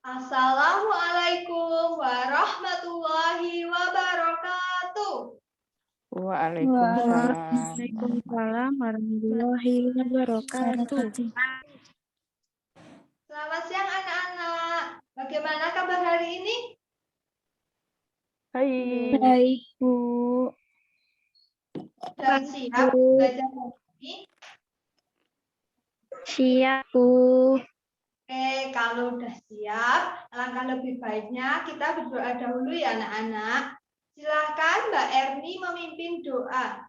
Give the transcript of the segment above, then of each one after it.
Assalamualaikum warahmatullahi wabarakatuh. Waalaikumsalam. Waalaikumsalam warahmatullahi wabarakatuh. Selamat siang anak-anak. Bagaimana kabar hari ini? Hai. Baik, Bu. Sudah siap belajar hari ini? Siap, Bu. Oke, kalau udah siap, alangkah lebih baiknya kita berdoa dahulu ya anak-anak. Silakan Mbak Erni memimpin doa.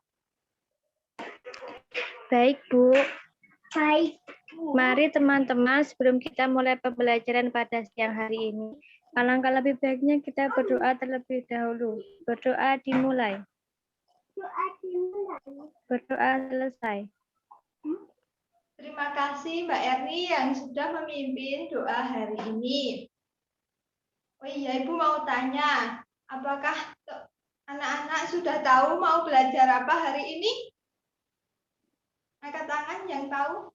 Baik, Bu. Baik. Mari teman-teman, sebelum kita mulai pembelajaran pada siang hari ini, alangkah lebih baiknya kita berdoa terlebih dahulu. Berdoa dimulai. Berdoa selesai. Terima kasih Mbak Erni yang sudah memimpin doa hari ini. Oh iya, Ibu mau tanya, apakah anak-anak sudah tahu mau belajar apa hari ini? Angkat tangan yang tahu.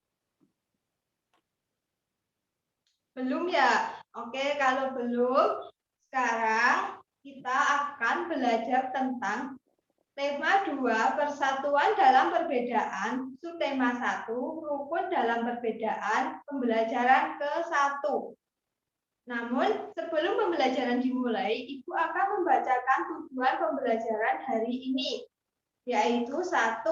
Belum ya? Oke, kalau belum, sekarang kita akan belajar tentang tema 2, persatuan dalam perbedaan, subtema 1, rukun dalam perbedaan, pembelajaran ke-1. Namun, sebelum pembelajaran dimulai, Ibu akan membacakan tujuan pembelajaran hari ini, yaitu 1.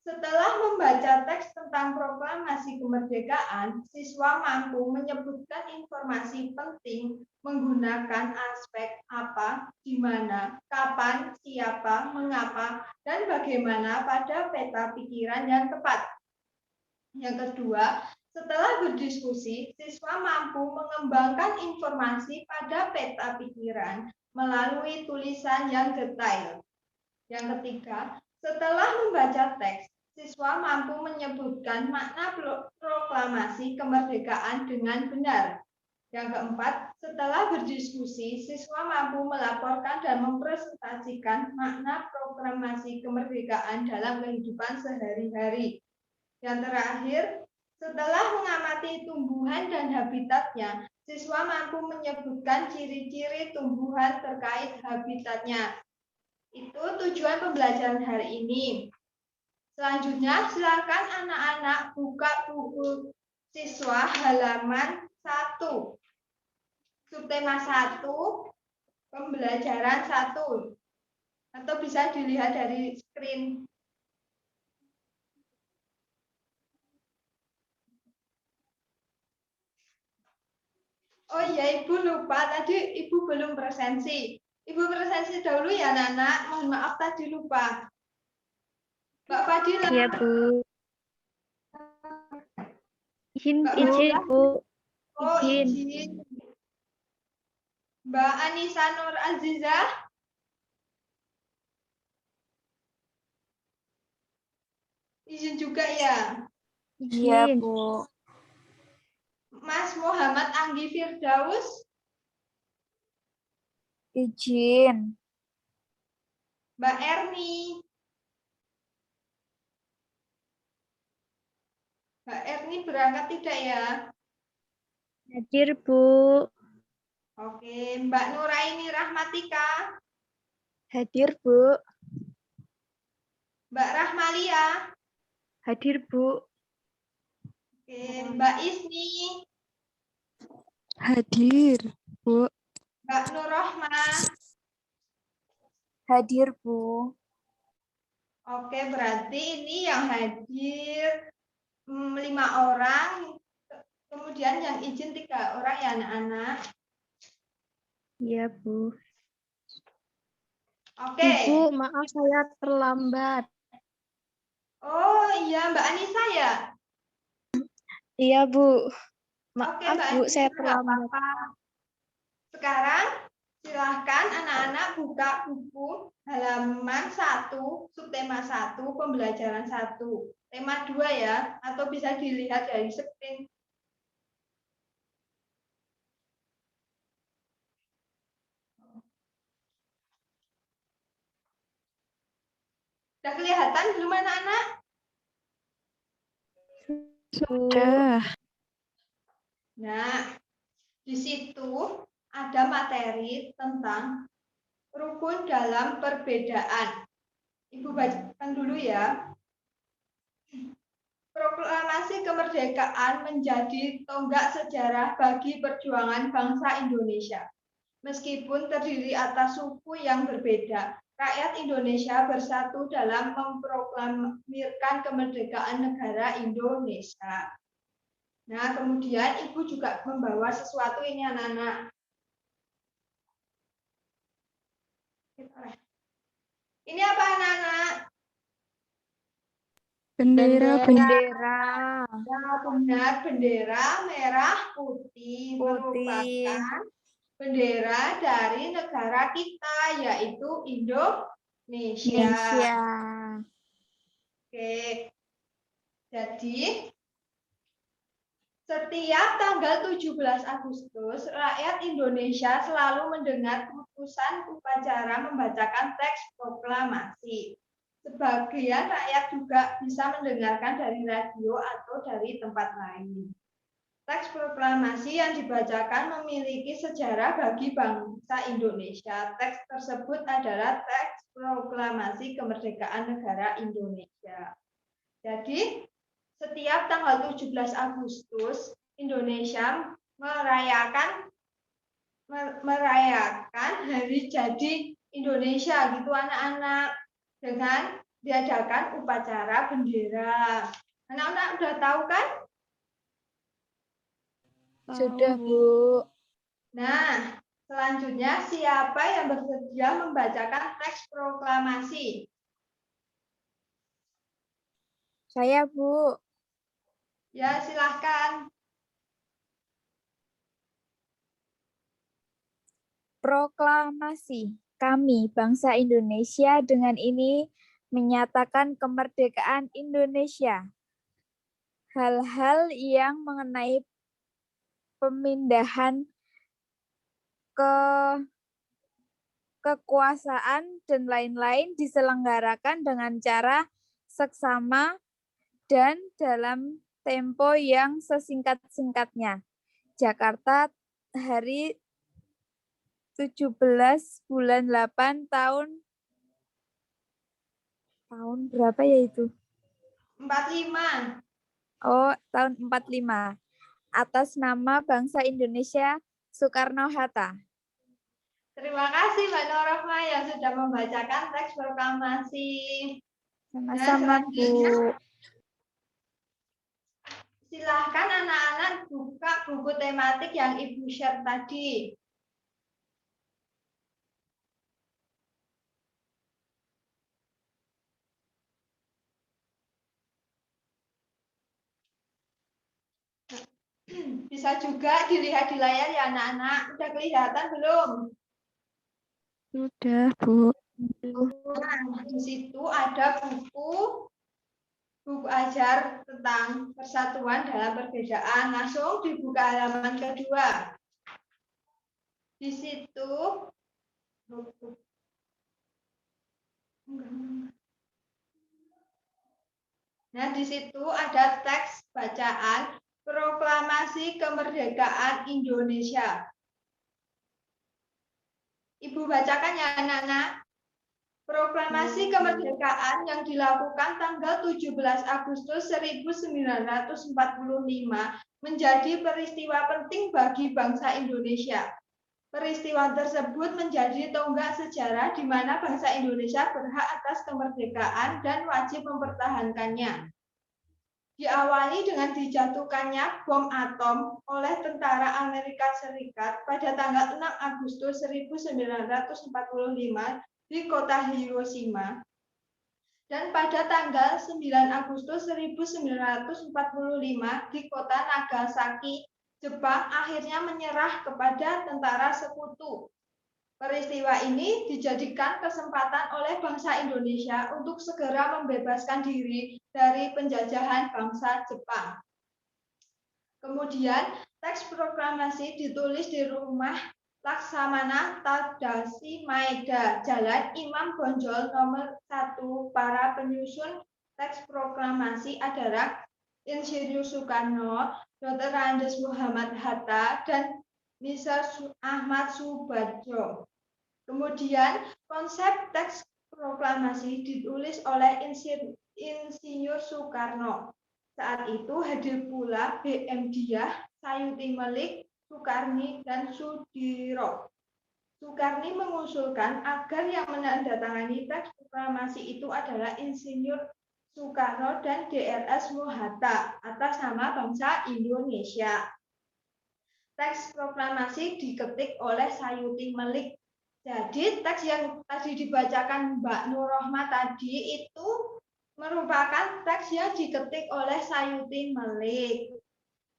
Setelah membaca teks tentang proklamasi kemerdekaan, siswa mampu menyebutkan informasi penting menggunakan aspek apa, di mana, kapan, siapa, mengapa, dan bagaimana pada peta pikiran yang tepat. Yang kedua, setelah berdiskusi, siswa mampu mengembangkan informasi pada peta pikiran melalui tulisan yang detail. Yang ketiga, setelah membaca teks, siswa mampu menyebutkan makna proklamasi kemerdekaan dengan benar. Yang keempat, setelah berdiskusi, siswa mampu melaporkan dan mempresentasikan makna proklamasi kemerdekaan dalam kehidupan sehari-hari. Yang terakhir, setelah mengamati tumbuhan dan habitatnya, siswa mampu menyebutkan ciri-ciri tumbuhan terkait habitatnya. Itu tujuan pembelajaran hari ini. Selanjutnya, silakan anak-anak buka buku siswa halaman 1. Subtema 1, pembelajaran 1. Atau bisa dilihat dari screen. Oh iya, Ibu lupa. Tadi Ibu belum presensi. Ibu presensi dahulu ya, anak-anak. Mohon maaf tadi lupa. Mbak Fadila. Iya, Bu. Izin, Bu. Oh, izin. Mbak Anissa Nur Azizah. Izin juga ya. Iya, Bu. Mas Muhammad Anggi Firdaus. Izin. Mbak Erni. Mbak Erni berangkat tidak ya? Hadir, Bu. Oke, Mbak Nuraini Rahmatika. Hadir, Bu. Mbak Rahmalia. Hadir, Bu. Oke, Mbak Isni. Hadir, Bu. Mbak Nurrohma. Hadir, Bu. Oke, berarti ini yang hadir 5 orang. Kemudian yang izin 3 orang ya anak-anak. Iya, Bu. Oke. Ibu, maaf saya terlambat. Oh iya, Mbak Anissa ya? Iya, Bu. Oke, Maaf, Mbak Bu, Anissa, saya nggak terlambat. apa-apa. Sekarang silahkan anak-anak buka buku halaman 1, subtema 1, pembelajaran 1. Tema 2 ya, atau bisa dilihat dari screen. Sudah kelihatan belum anak-anak? Sudah. Nah, Di situ ada materi tentang rukun dalam perbedaan. Ibu bacakan dulu ya. Proklamasi kemerdekaan menjadi tonggak sejarah bagi perjuangan bangsa Indonesia. Meskipun terdiri atas suku yang berbeda, rakyat Indonesia bersatu dalam memproklamirkan kemerdekaan negara Indonesia. Nah, kemudian Ibu juga membawa sesuatu ini anak-anak. Ini apa anak-anak? Bendera. Ya, benar, bendera merah putih merupakan bendera dari negara kita, yaitu Indonesia. Oke. Jadi setiap tanggal 17 Agustus, rakyat Indonesia selalu mendengar putusan upacara membacakan teks proklamasi. Sebagian rakyat juga bisa mendengarkan dari radio atau dari tempat lain. Teks proklamasi yang dibacakan memiliki sejarah bagi bangsa Indonesia. Teks tersebut adalah teks proklamasi kemerdekaan negara Indonesia. Jadi, setiap tanggal 17 Agustus, Indonesia merayakan hari jadi Indonesia gitu anak-anak, dengan diadakan upacara bendera. Anak-anak udah tahu kan? Sudah, Bu. Nah, selanjutnya siapa yang bersedia membacakan teks proklamasi? Saya, Bu. Ya, silahkan. Proklamasi. Kami, bangsa Indonesia, dengan ini menyatakan kemerdekaan Indonesia. Hal-hal yang mengenai pemindahan kekuasaan dan lain-lain diselenggarakan dengan cara seksama dan dalam tempo yang sesingkat-singkatnya. Jakarta, hari 17 bulan 8 tahun berapa ya itu? 45. Oh, tahun 45. Atas nama bangsa Indonesia, Soekarno-Hatta. Terima kasih Mbak Norohma yang sudah membacakan teks proklamasi. Sama-sama, Bu. Silahkan anak-anak buka buku tematik yang Ibu share tadi. Bisa juga dilihat di layar ya anak-anak. Udah kelihatan belum? Sudah, Bu. Nah, di situ ada buku ajar tentang persatuan dalam perbedaan. Langsung dibuka halaman kedua. Di situ di situ ada teks bacaan Proklamasi Kemerdekaan Indonesia. Ibu bacakan ya anak-anak. Proklamasi kemerdekaan yang dilakukan tanggal 17 Agustus 1945 menjadi peristiwa penting bagi bangsa Indonesia. Peristiwa tersebut menjadi tonggak sejarah di mana bangsa Indonesia berhak atas kemerdekaan dan wajib mempertahankannya. Diawali dengan dijatuhkannya bom atom oleh tentara Amerika Serikat pada tanggal 6 Agustus 1945 di kota Hiroshima, dan pada tanggal 9 Agustus 1945 di kota Nagasaki, Jepang akhirnya menyerah kepada tentara sekutu. Peristiwa ini dijadikan kesempatan oleh bangsa Indonesia untuk segera membebaskan diri dari penjajahan bangsa Jepang. Kemudian, teks proklamasi ditulis di rumah Laksamana Tadasi Maeda, Jalan Imam Bonjol nomor 1. Para penyusun teks proklamasi adalah Insinyur Soekarno, Dr. Andes Muhammad Hatta, dan Nisa Ahmad Subadjo. Kemudian konsep teks proklamasi ditulis oleh Insinyur Soekarno. Saat itu hadir pula B.M. Diah, Sayuti Melik, Sukarni, dan Sudiro. Sukarni mengusulkan agar yang menandatangani teks proklamasi itu adalah Insinyur Soekarno dan Drs. Mohatta atas nama bangsa Indonesia. Teks proklamasi diketik oleh Sayuti Melik. Jadi teks yang tadi dibacakan Mbak Nur Rohmah tadi itu merupakan teks yang diketik oleh Sayuti Melik.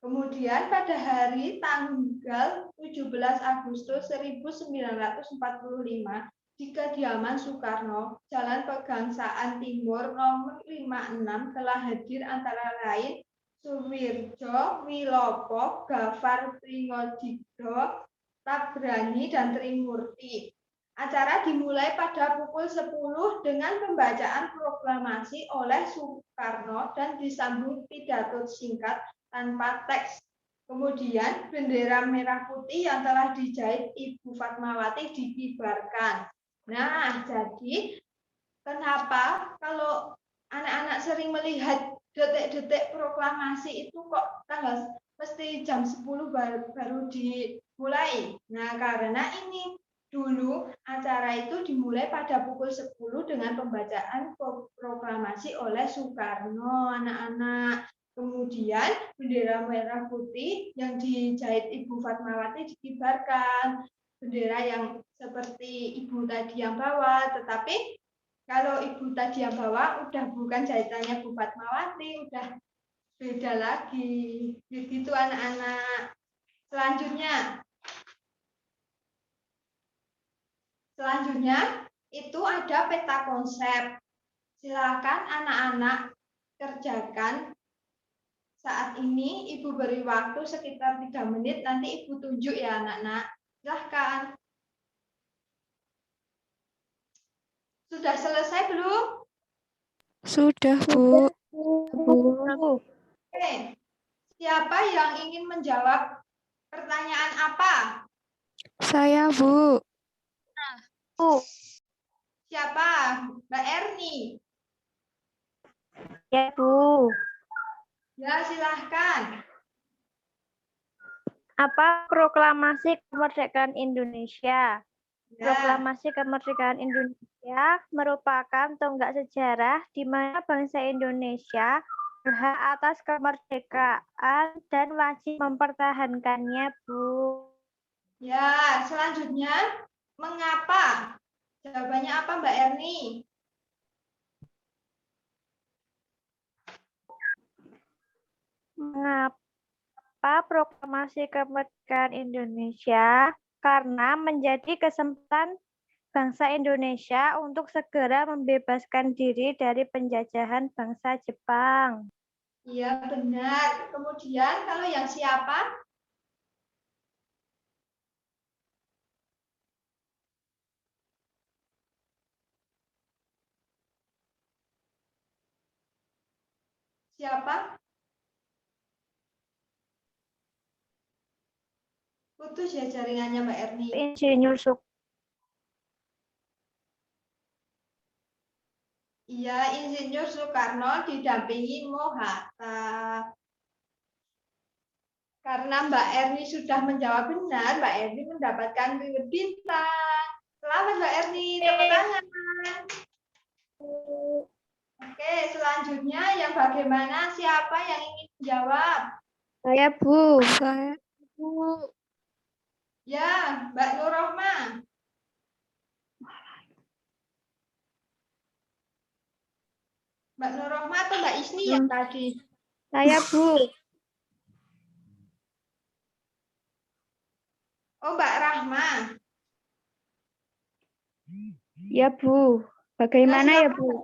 Kemudian pada hari tanggal 17 Agustus 1945 di kediaman Soekarno, Jalan Pegangsaan Timur nomor 56 telah hadir antara lain Suwirjo, Wilopo, Gafar Pringodipdo, Tabrani, dan Trimurti. Acara dimulai pada pukul 10 dengan pembacaan proklamasi oleh Soekarno dan disambung pidato singkat tanpa teks. Kemudian bendera merah putih yang telah dijahit Ibu Fatmawati dikibarkan. Nah, jadi kenapa kalau anak-anak sering melihat detik-detik proklamasi itu kok tanggal mesti jam 10 baru dimulai? Nah, karena ini dulu acara itu dimulai pada pukul 10 dengan pembacaan proklamasi oleh Soekarno, anak-anak. Kemudian bendera merah putih yang dijahit Ibu Fatmawati dikibarkan. Bendera yang seperti Ibu tadi yang bawa, tetapi kalau Ibu tadi yang bawa udah bukan jahitannya Bu Fatmawati, udah beda lagi. Begitu anak-anak. Selanjutnya itu ada peta konsep. Silakan anak-anak kerjakan. Saat ini Ibu beri waktu sekitar 3 menit, nanti Ibu tunjuk ya anak-anak. Silahkan. Sudah selesai belum? Sudah, Bu. Oke. Siapa yang ingin menjawab pertanyaan apa? Saya, Bu. Siapa? Mbak Erni. Ya, Bu. Ya, silahkan. Apa proklamasi kemerdekaan Indonesia? Ya. Proklamasi kemerdekaan Indonesia merupakan tonggak sejarah di mana bangsa Indonesia berhak atas kemerdekaan dan wajib mempertahankannya, Bu. Ya, selanjutnya mengapa? Jawabannya apa, Mbak Erni? Mengapa proklamasi kemerdekaan Indonesia? Karena menjadi kesempatan bangsa Indonesia untuk segera membebaskan diri dari penjajahan bangsa Jepang. Iya, benar. Kemudian kalau yang siapa? Siapa? Putus ya jaringannya Mbak Erni. Insinyur Soekarno. Iya, Insinyur Soekarno didampingi Mohatta. Karena Mbak Erni sudah menjawab benar, Mbak Erni mendapatkan riwet bintang. Selamat Mbak Erni, tepuk tangan. Oke, selanjutnya yang bagaimana? Siapa yang ingin menjawab? Saya, Bu. Saya, Bu. Ya, Mbak Nur Rohmah. Mbak Nur Rohmah atau Mbak Isni yang tadi? Saya, Bu. Oh, Mbak Rahma. Ya, Bu. Bagaimana Nah, ya, Bu?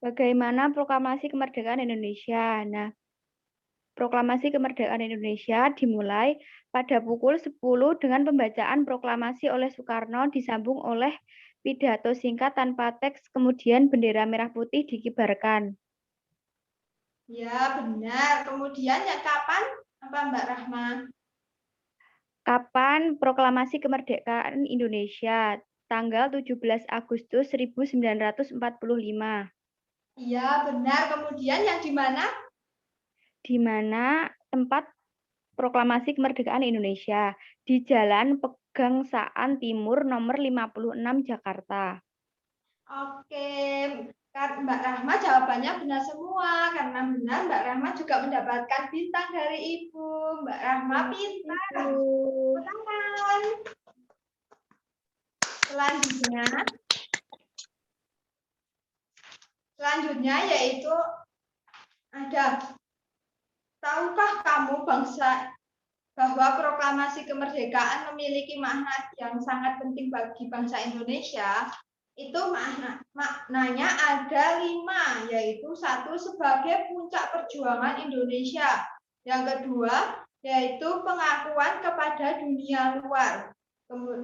Bagaimana proklamasi kemerdekaan Indonesia? Nah, proklamasi kemerdekaan Indonesia dimulai pada pukul 10 dengan pembacaan proklamasi oleh Soekarno disambung oleh pidato singkat tanpa teks, kemudian bendera merah putih dikibarkan. Ya, benar. Kemudian yang kapan? Apa Mbak Rahma? Kapan proklamasi kemerdekaan Indonesia? Tanggal 17 Agustus 1945. Iya, benar. Kemudian yang di mana? Di mana tempat proklamasi kemerdekaan Indonesia? Di Jalan Pegangsaan Timur nomor 56 Jakarta. Oke, Mbak Rahma jawabannya benar semua. Karena benar, Mbak Rahma juga mendapatkan bintang dari Ibu. Mbak Rahma pintar. Tangan. Selanjutnya yaitu ada, tahukah kamu bahwa proklamasi kemerdekaan memiliki makna yang sangat penting bagi bangsa Indonesia? Itu maknanya ada 5, yaitu 1 sebagai puncak perjuangan Indonesia. Yang kedua, yaitu pengakuan kepada dunia luar.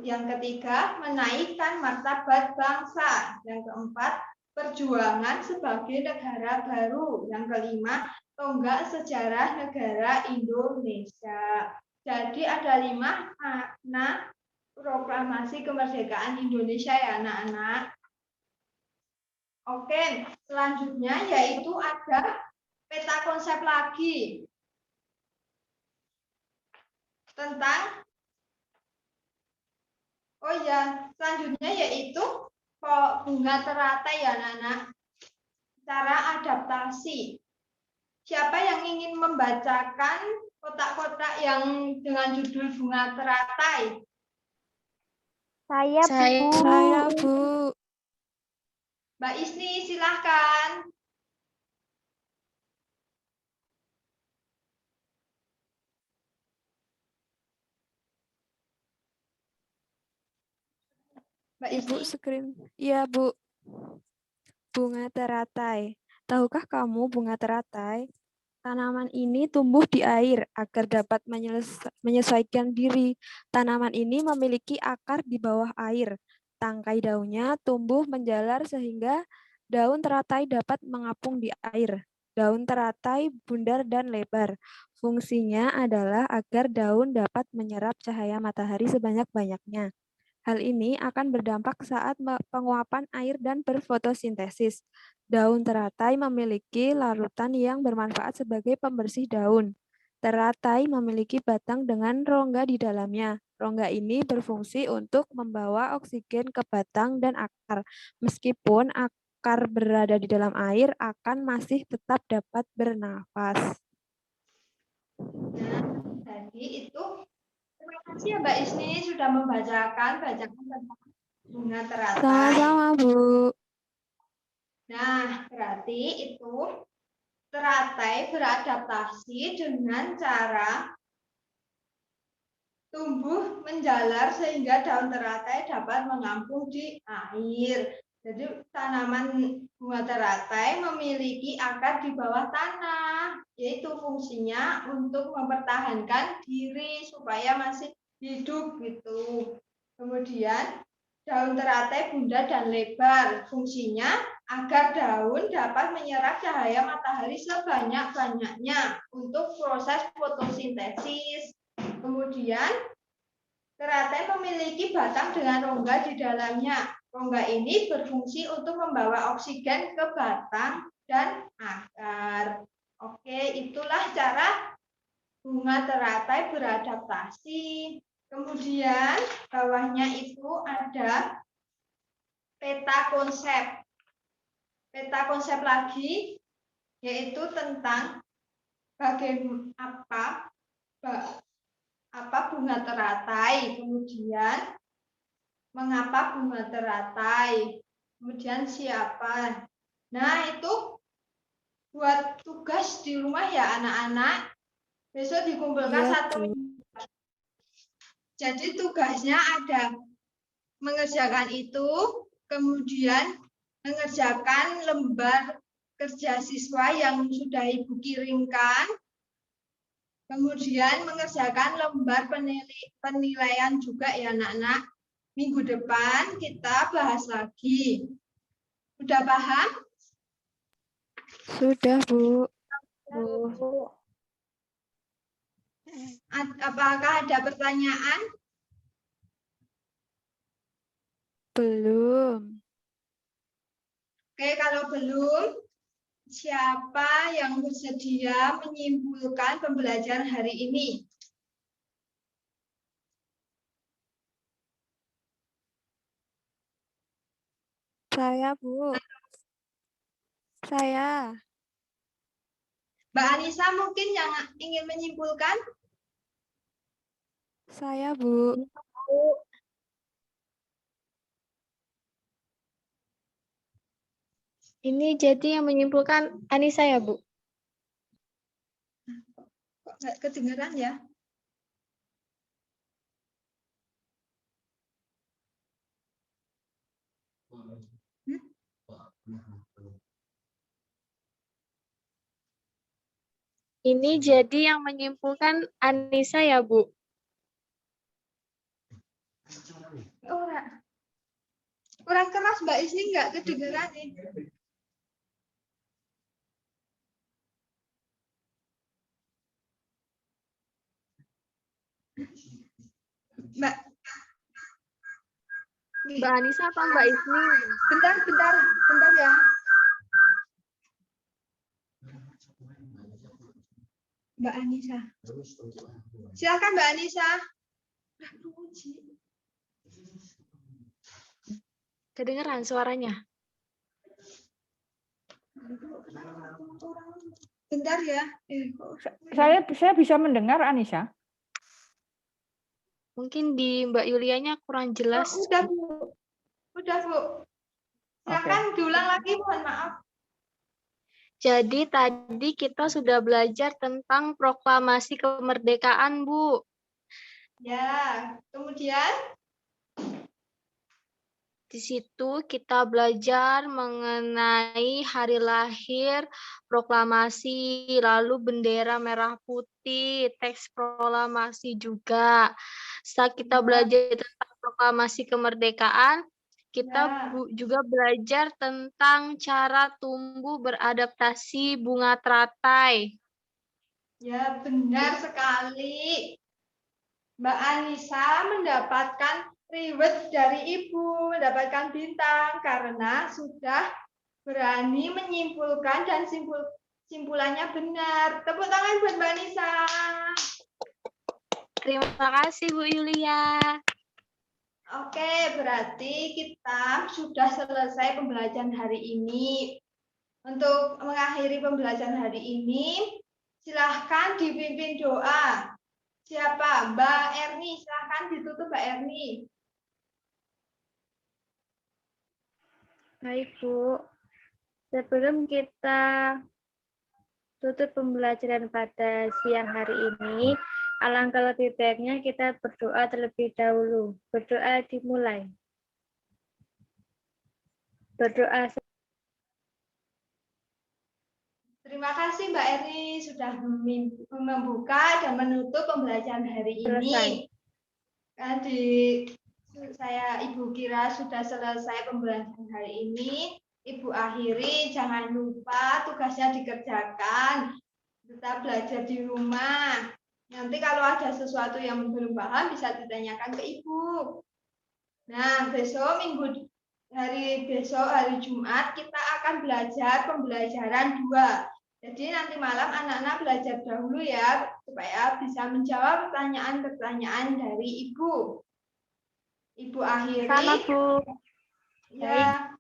Yang ketiga, menaikkan martabat bangsa. Yang keempat, perjuangan sebagai negara baru. Yang kelima, tonggak sejarah negara Indonesia. Jadi ada 5 makna proklamasi kemerdekaan Indonesia ya anak-anak. Oke, selanjutnya yaitu ada peta konsep lagi tentang, oh ya, selanjutnya yaitu bunga teratai ya anak-anak. Cara adaptasi. Siapa yang ingin membacakan kotak-kotak yang dengan judul bunga teratai? Saya, Bu. Saya, Bu. Mbak Isni, silahkan. Mbak Ibu Isni. screen. Iya, Bu. Bunga teratai. Tahukah kamu bunga teratai? Tanaman ini tumbuh di air agar dapat menyesuaikan diri. Tanaman ini memiliki akar di bawah air. Tangkai daunnya tumbuh menjalar sehingga daun teratai dapat mengapung di air. Daun teratai bundar dan lebar. Fungsinya adalah agar daun dapat menyerap cahaya matahari sebanyak-banyaknya. Hal ini akan berdampak saat penguapan air dan berfotosintesis. Daun teratai memiliki larutan yang bermanfaat sebagai pembersih daun. Teratai memiliki batang dengan rongga di dalamnya. Rongga ini berfungsi untuk membawa oksigen ke batang dan akar. Meskipun akar berada di dalam air, akan masih tetap dapat bernafas. Nah, jadi itu, terima kasih ya Mbak Isni sudah membacakan tentang bunga teratai. Sama-sama, Bu. Nah, berarti itu teratai beradaptasi dengan cara tumbuh menjalar sehingga daun teratai dapat mengapung di air. Jadi tanaman bunga teratai memiliki akar di bawah tanah, yaitu fungsinya untuk mempertahankan diri supaya masih hidup gitu. Kemudian daun teratai bundar dan lebar, fungsinya agar daun dapat menyerap cahaya matahari sebanyak-banyaknya untuk proses fotosintesis. Kemudian teratai memiliki batang dengan rongga di dalamnya. Rongga ini berfungsi untuk membawa oksigen ke batang dan akar. Oke, itulah cara bunga teratai beradaptasi. Kemudian bawahnya itu ada peta konsep. Peta konsep lagi yaitu tentang bagaimana apa bunga teratai, kemudian mengapa bunga teratai, kemudian siapa. Nah, itu buat tugas di rumah ya anak-anak. Besok dikumpulkan Iya, satu. Bu. Jadi tugasnya ada mengerjakan itu, kemudian mengerjakan lembar kerja siswa yang sudah Ibu kirimkan, kemudian mengerjakan lembar penilaian juga ya anak-anak. Minggu depan kita bahas lagi. Udah paham? Sudah, Bu. Apakah ada pertanyaan? Belum. Oke, kalau belum, siapa yang bersedia menyimpulkan pembelajaran hari ini? Saya, Bu. Saya. Mbak Anissa mungkin yang ingin menyimpulkan? Saya, Bu. Ini jadi yang menyimpulkan Anissa ya, Bu? Kok nggak kedengeran ya? Ini jadi yang menyimpulkan Anissa ya, Bu? Kurang keras Mbak Isni, nggak kedengeran nih. Mbak. Mbak Anissa apa Mbak Isni? Bentar ya. Mbak Anissa. Silakan Mbak Anissa. Kedengeran suaranya? Bentar ya. Saya bisa mendengar Anissa. Mungkin di Mbak Yulianya kurang jelas. Udah Bu. Silakan diulang lagi, mohon maaf. Jadi tadi kita sudah belajar tentang proklamasi kemerdekaan, Bu. Ya, kemudian Di situ kita belajar mengenai hari lahir, proklamasi, lalu bendera merah putih, teks proklamasi juga. Setelah kita belajar tentang proklamasi kemerdekaan, kita juga belajar tentang cara tumbuh beradaptasi bunga teratai. ya benar sekali. Mbak Anissa mendapatkan reward dari Ibu, mendapatkan bintang karena sudah berani menyimpulkan dan simpulannya benar. Tepuk tangan buat Mbak Anissa. Terima kasih Bu Yulia. Oke, berarti kita sudah selesai pembelajaran hari ini. Untuk mengakhiri pembelajaran hari ini, silahkan dipimpin doa. Siapa? Mbak Erni, silahkan ditutup Mbak Erni. Baik, Bu. Sebelum kita tutup pembelajaran pada siang hari ini, alangkah lebih baiknya kita berdoa terlebih dahulu. Berdoa dimulai. Berdoa. Terima kasih Mbak Erni sudah membuka dan menutup pembelajaran hari ini. Saya Ibu kira sudah selesai pembelajaran hari ini. Ibu akhiri, jangan lupa tugasnya dikerjakan. Tetap belajar di rumah. Nanti kalau ada sesuatu yang belum paham bisa ditanyakan ke Ibu. Nah, hari Jumat kita akan belajar pembelajaran 2. Jadi nanti malam anak-anak belajar dahulu ya supaya bisa menjawab pertanyaan-pertanyaan dari Ibu. Ibu akhiri. Sama, Bu. Ya.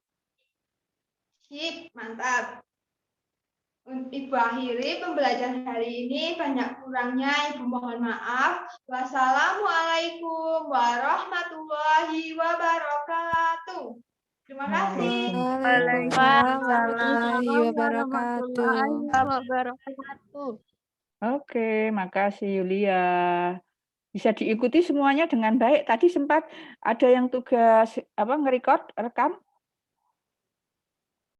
Sip, mantap. Ibu akhiri pembelajaran hari ini, banyak kurangnya Ibu mohon maaf. Wassalamualaikum warahmatullahi wabarakatuh. Terima kasih. Waalaikumsalam warahmatullahi wabarakatuh. Oke, makasih Yulia. Bisa diikuti semuanya dengan baik. Tadi sempat ada yang tugas nge-record, rekam.